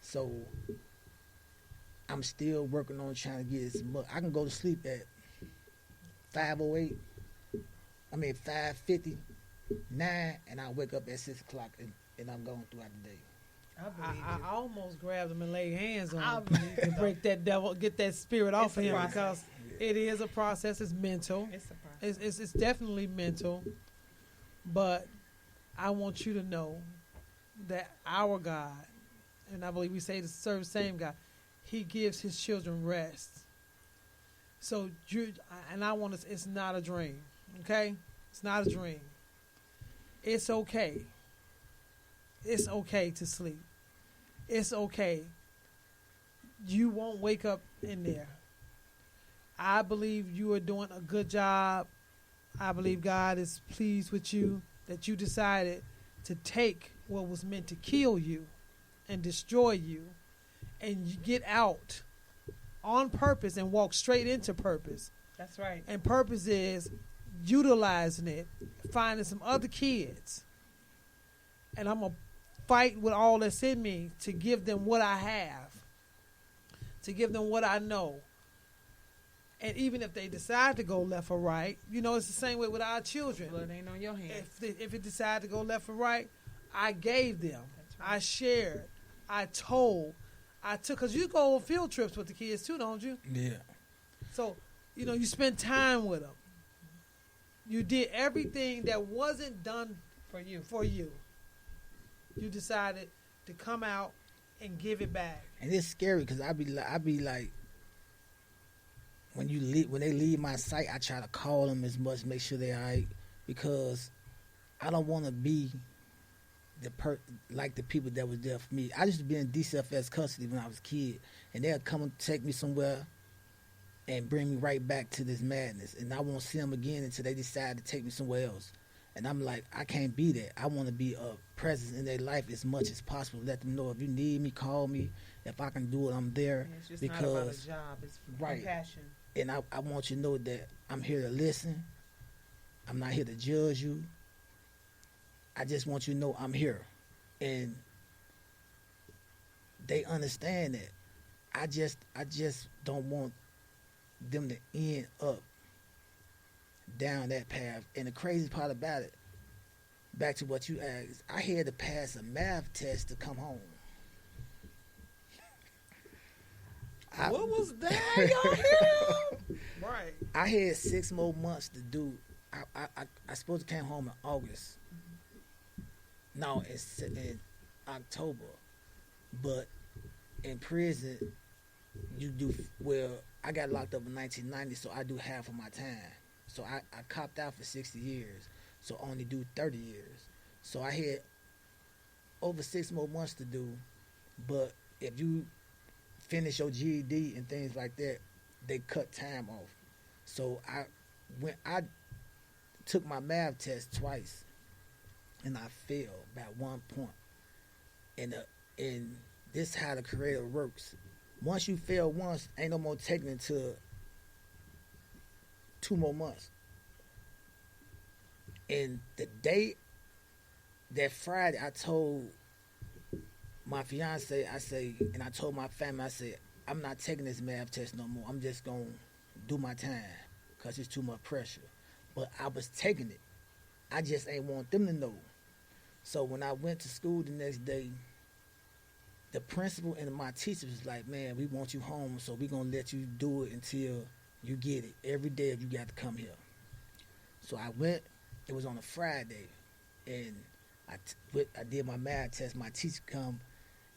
So I'm still working on trying to get as much. I can go to sleep at 5:08. 5:59, and I wake up at 6 o'clock, and I'm going throughout the day. I almost grabbed him and laid hands on him and break that devil, get that spirit off of him, because it is a process. It's mental. It's a process. It's definitely mental. But I want you to know that our God, and I believe we say to serve the same God, He gives His children rest. So it's not a dream, okay? It's not a dream. It's okay. It's okay to sleep. It's okay. You won't wake up in there. I believe you are doing a good job. I believe God is pleased with you that you decided to take what was meant to kill you and destroy you, and you get out on purpose and walk straight into purpose. That's right. And purpose is utilizing it, finding some other kids, and I'm going to fight with all that's in me to give them what I have, to give them what I know. And even if they decide to go left or right, it's the same way with our children. Blood ain't on your hands. If it decide to go left or right, I gave them. Right. I shared. I told. I took, because you go on field trips with the kids too, don't you? Yeah. So, you spend time with them. You did everything that wasn't done for you. You decided to come out and give it back. And it's scary, because I be like, when they leave my sight, I try to call them as much, make sure they're all right, because I don't want to be like the people that was there for me. I used to be in DCFS custody when I was a kid, and they'll come and take me somewhere and bring me right back to this madness, and I won't see them again until they decide to take me somewhere else. And I'm like, I can't be that. I want to be a presence in their life as much as possible. Let them know if you need me, call me. If I can do it, I'm there. It's just not about a job. It's compassion. And I want you to know that I'm here to listen. I'm not here to judge you. I just want you to know I'm here. And they understand that. I just don't want them to end up down that path. And the crazy part about it, back to what you asked, I had to pass a math test to come home. What was that? Y'all hear? Right. I had 6 more months to do. I supposed to came home in August. No, it's in October. But in prison, you do, I got locked up in 1990, so I do half of my time. So I copped out for 60 years, so I only do 30 years. So I had over 6 more months to do, but if you finish your GED and things like that, they cut time off. So I took my math test twice, and I failed by 1 point. And this is how the Creator works. Once you fail once, ain't no more taking it to 2 more months. And the day, that Friday, I told my fiance, and I told my family, I said, I'm not taking this math test no more. I'm just going to do my time because it's too much pressure. But I was taking it. I just ain't want them to know. So when I went to school the next day, the principal and my teacher was like, man, we want you home, so we're going to let you do it until you get it. Every day you got to come here. So I went. It was on a Friday, and I did my math test. My teacher come,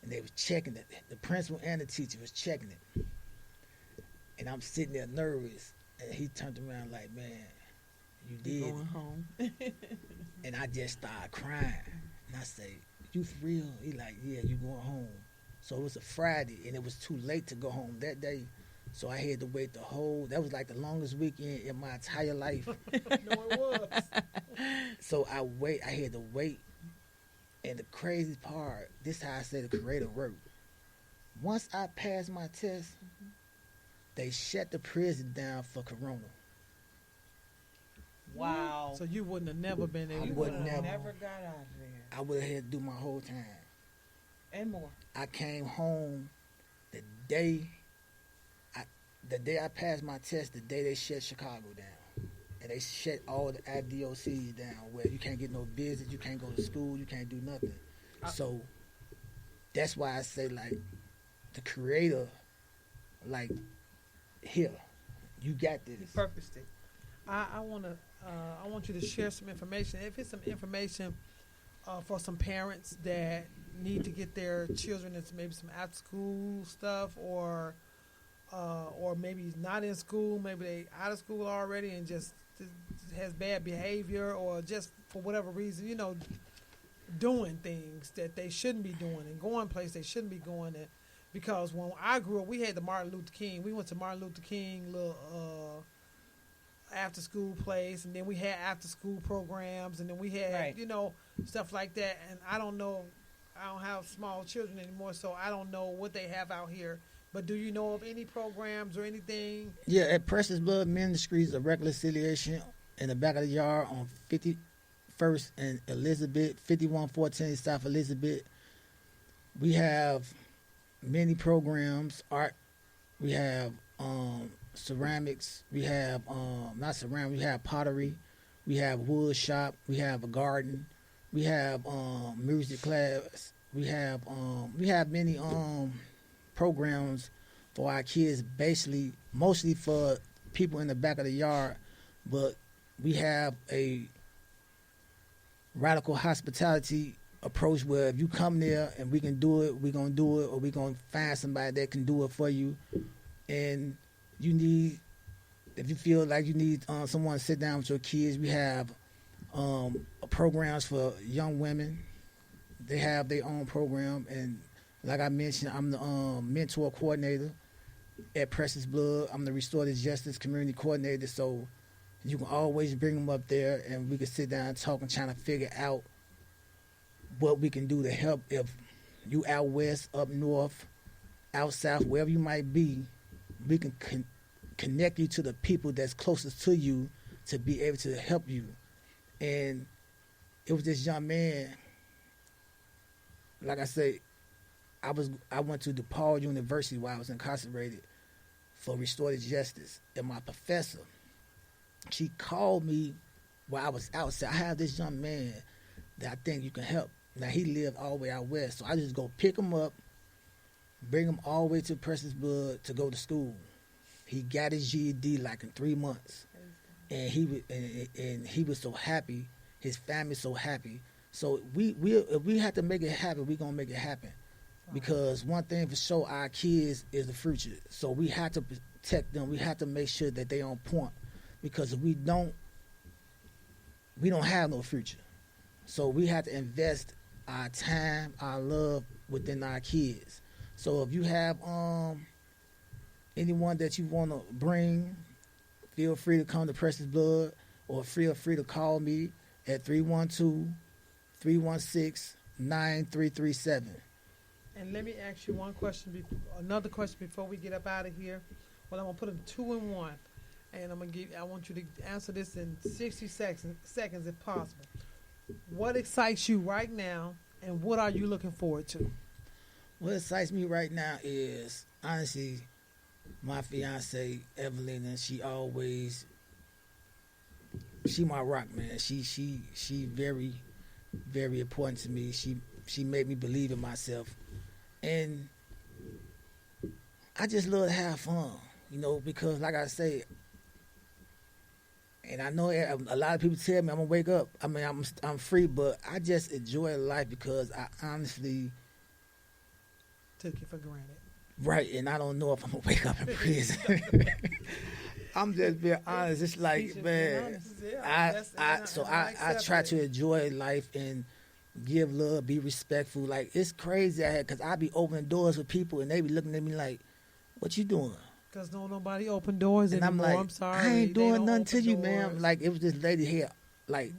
and they was checking it. The principal and the teacher was checking it. And I'm sitting there nervous, and he turned around like, man, you did. Going home. And I just started crying. And I say, you for real? He like, yeah, you going home. So it was a Friday, and it was too late to go home that day. So I had to wait that was like the longest weekend in my entire life. No, it was. So I had to wait. And the crazy part, this is how I say the Creator worked. Once I passed my test, they shut the prison down for Corona. Wow. So you wouldn't have never been able. I would never got out of there. I would have had to do my whole time. And more. I came home the day I passed my test, the day they shut Chicago down. And they shut all the IDOCs down where you can't get no visits, you can't go to school, you can't do nothing. So that's why I say, like, the Creator, like, here, you got this. He purposed it. I want you to share some information. If it's some information for some parents that need to get their children into maybe some after school stuff, or maybe he's not in school, maybe they out of school already and just has bad behavior, or just for whatever reason, doing things that they shouldn't be doing and going places they shouldn't be going. And because when I grew up, we had the Martin Luther King. We went to Martin Luther King little after school place, and then we had after school programs, and then we had stuff like that. And I don't have small children anymore, so I don't know what they have out here. But do you know of any programs or anything? Yeah, at Precious Blood Ministries, a reconciliation in the back of the yard on 51st and Elizabeth, 5114 South Elizabeth. We have many programs, art. We have ceramics. We have not ceramics. We have pottery. We have wood shop. We have a garden. We have music class. We have many programs for our kids, basically mostly for people in the back of the yard, but we have a radical hospitality approach where if you come there and we can do it, we're going to do it, or we're going to find somebody that can do it for you. And if you feel like you need someone to sit down with your kids, we have programs for young women. They have their own program, and like I mentioned, I'm the mentor coordinator at Precious Blood. I'm the Restorative Justice Community Coordinator, so you can always bring them up there, and we can sit down and talk and try to figure out what we can do to help. If you out west, up north, out south, wherever you might be, we can connect you to the people that's closest to you to be able to help you. And it was this young man, like I say, I went to DePaul University while I was incarcerated for restorative justice, and my professor, she called me while I was out, said, I have this young man that I think you can help. Now, he lived all the way out west, so I just go pick him up, bring him all the way to Precious Blood to go to school. He got his GED like in 3 months, and he was so happy. His family's so happy. So if we have to make it happen, we're going to make it happen. Because one thing for sure, our kids is the future. So we have to protect them. We have to make sure that they're on point. Because if we don't have no future. So we have to invest our time, our love within our kids. So if you have anyone that you want to bring, feel free to come to Precious Blood, or feel free to call me at 312-316-9337. And let me ask you another question before we get up out of here. Well, I'm gonna put them 2 in 1, and I want you to answer this in 60 seconds if possible. What excites you right now, and what are you looking forward to? What excites me right now is, honestly, my fiance Evelina. She my rock, man. She very, very important to me. She made me believe in myself. And I just love to have fun, you know, because like I say, and I know a lot of people tell me I'm gonna wake up. I mean, I'm free, but I just enjoy life because I honestly took it for granted. Right, and I don't know if I'm gonna wake up in prison. I'm just being honest. It's like, man, I try to enjoy life and give love, be respectful. Like, it's crazy out here because I be opening doors with people and they be looking at me like, "What you doing?" Because don't nobody open doors and anymore. I'm like, I'm sorry, I ain't doing nothing to you, doors. man. Like, it was this lady here, like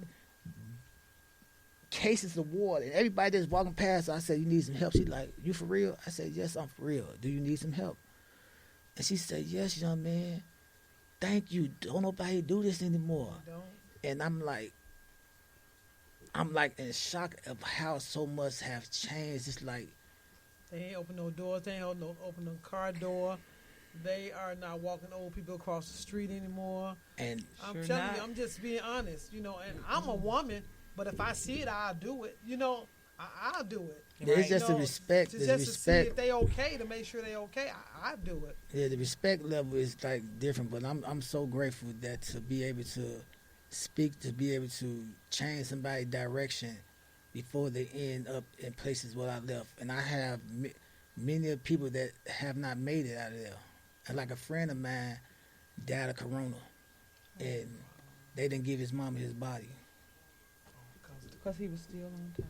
cases of water, and everybody that's walking past. I said, "You need some help?" She like, "You for real?" I said, "Yes, I'm for real. Do you need some help?" And she said, "Yes, young man. Thank you. Don't nobody do this anymore." And I'm like in shock of how so much have changed. It's like they ain't open no doors. They ain't open no car door. They are not walking old people across the street anymore. And I'm telling you, I'm just being honest, you know. And I'm a woman, but if I see it, I'll do it. You know, I'll do it. It's just the respect. Just to see if they okay, to make sure they okay, I do it. Yeah, the respect level is like different, but I'm so grateful that to be able to speak, to be able to change somebody's direction before they end up in places where I left. And I have many of people that have not made it out of there. And like a friend of mine died of corona, and they didn't give his mama his body. Because he was still on time.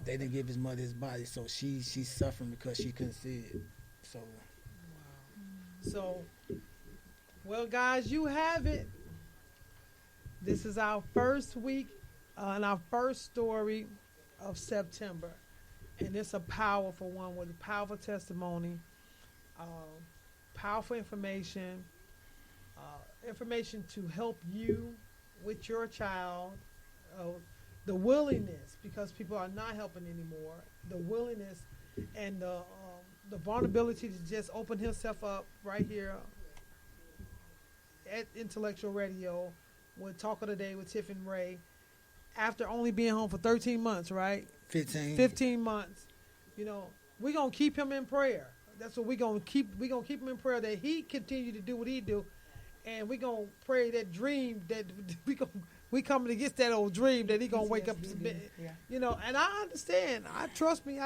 They didn't give his mother his body, so she's suffering because she couldn't see it. So, So, well, guys, you have it. This is our first week and our first story of September. And it's a powerful one with a powerful testimony, powerful information, information to help you with your child, the willingness, because people are not helping anymore, the willingness and the vulnerability to just open himself up right here at Intellectual Radio with Talk of the Day with Tiffany Ray, after only being home for 13 months, right? 15 months. You know, we're going to keep him in prayer. That's what we're going to keep. We're going to keep him in prayer that he continue to do what he do. And we're going to pray that dream that we coming against that old dream that he going to wake up. You know, and I understand. I truly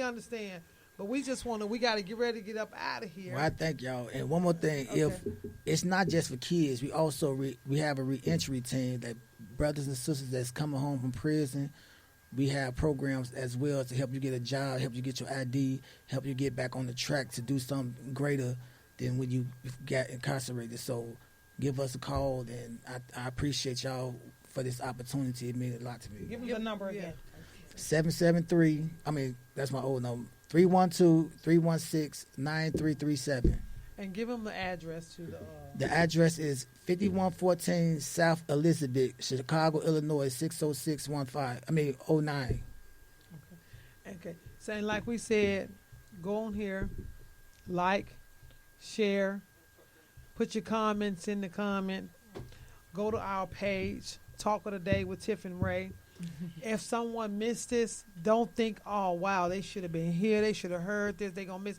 understand. But we got to get ready to get up out of here. Well, I thank y'all. And one more thing, if it's not just for kids, we also we have a reentry team that brothers and sisters that's coming home from prison. We have programs as well to help you get a job, help you get your ID, help you get back on the track to do something greater than when you got incarcerated. So give us a call, and I appreciate y'all for this opportunity. It means a lot to me. Give them the number again. 773, that's my old number, 312-316-9337. And give them the address to The address is 5114 South Elizabeth, Chicago, Illinois, 60609. Okay. Saying like we said, go on here, like, share, put your comments in the comment. Go to our page, Talk of the Day with Tiffany Ray. If someone missed this, don't think, oh, wow, they should have been here. They should have heard this. They're going to miss.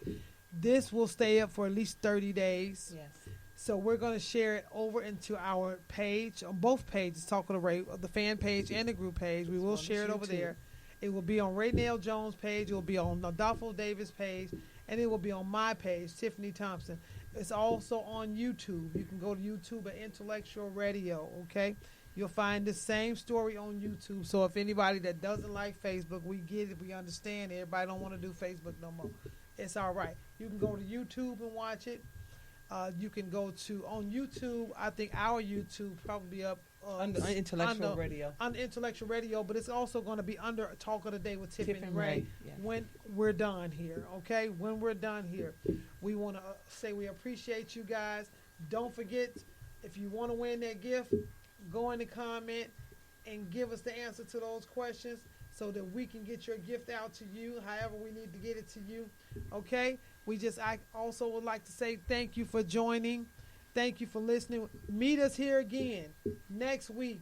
This will stay up for at least 30 days. Yes. So we're going to share it over into our page, on both pages, Talk of the Ray, the fan page and the group page. We will share it over there. It will be on Raynell Jones' page. It will be on Adolfo Davis' page. And it will be on my page, Tiffany Thompson. It's also on YouTube. You can go to YouTube at Intellectual Radio, okay? You'll find the same story on YouTube. So if anybody that doesn't like Facebook, we get it. We understand. Everybody don't want to do Facebook no more. It's all right. You can go to YouTube and watch it. You can go to, on YouTube, I think our YouTube probably up. Under Intellectual Radio. Under Intellectual Radio, but it's also going to be under Talk of the Day with Tiffany Ray when we're done here, okay? When we're done here. We want to say we appreciate you guys. Don't forget, if you want to win that gift, go in the comment and give us the answer to those questions so that we can get your gift out to you, however we need to get it to you, okay? I also would like to say thank you for joining. Thank you for listening. Meet us here again next week,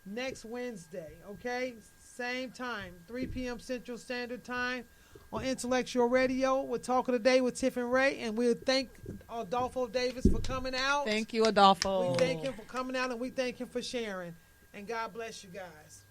next Wednesday, okay? Same time, 3 p.m. Central Standard Time on Intellectual Radio. We're talking today with Tiff and Ray, and we thank Adolfo Davis for coming out. Thank you, Adolfo. We thank him for coming out, and we thank him for sharing. And God bless you guys.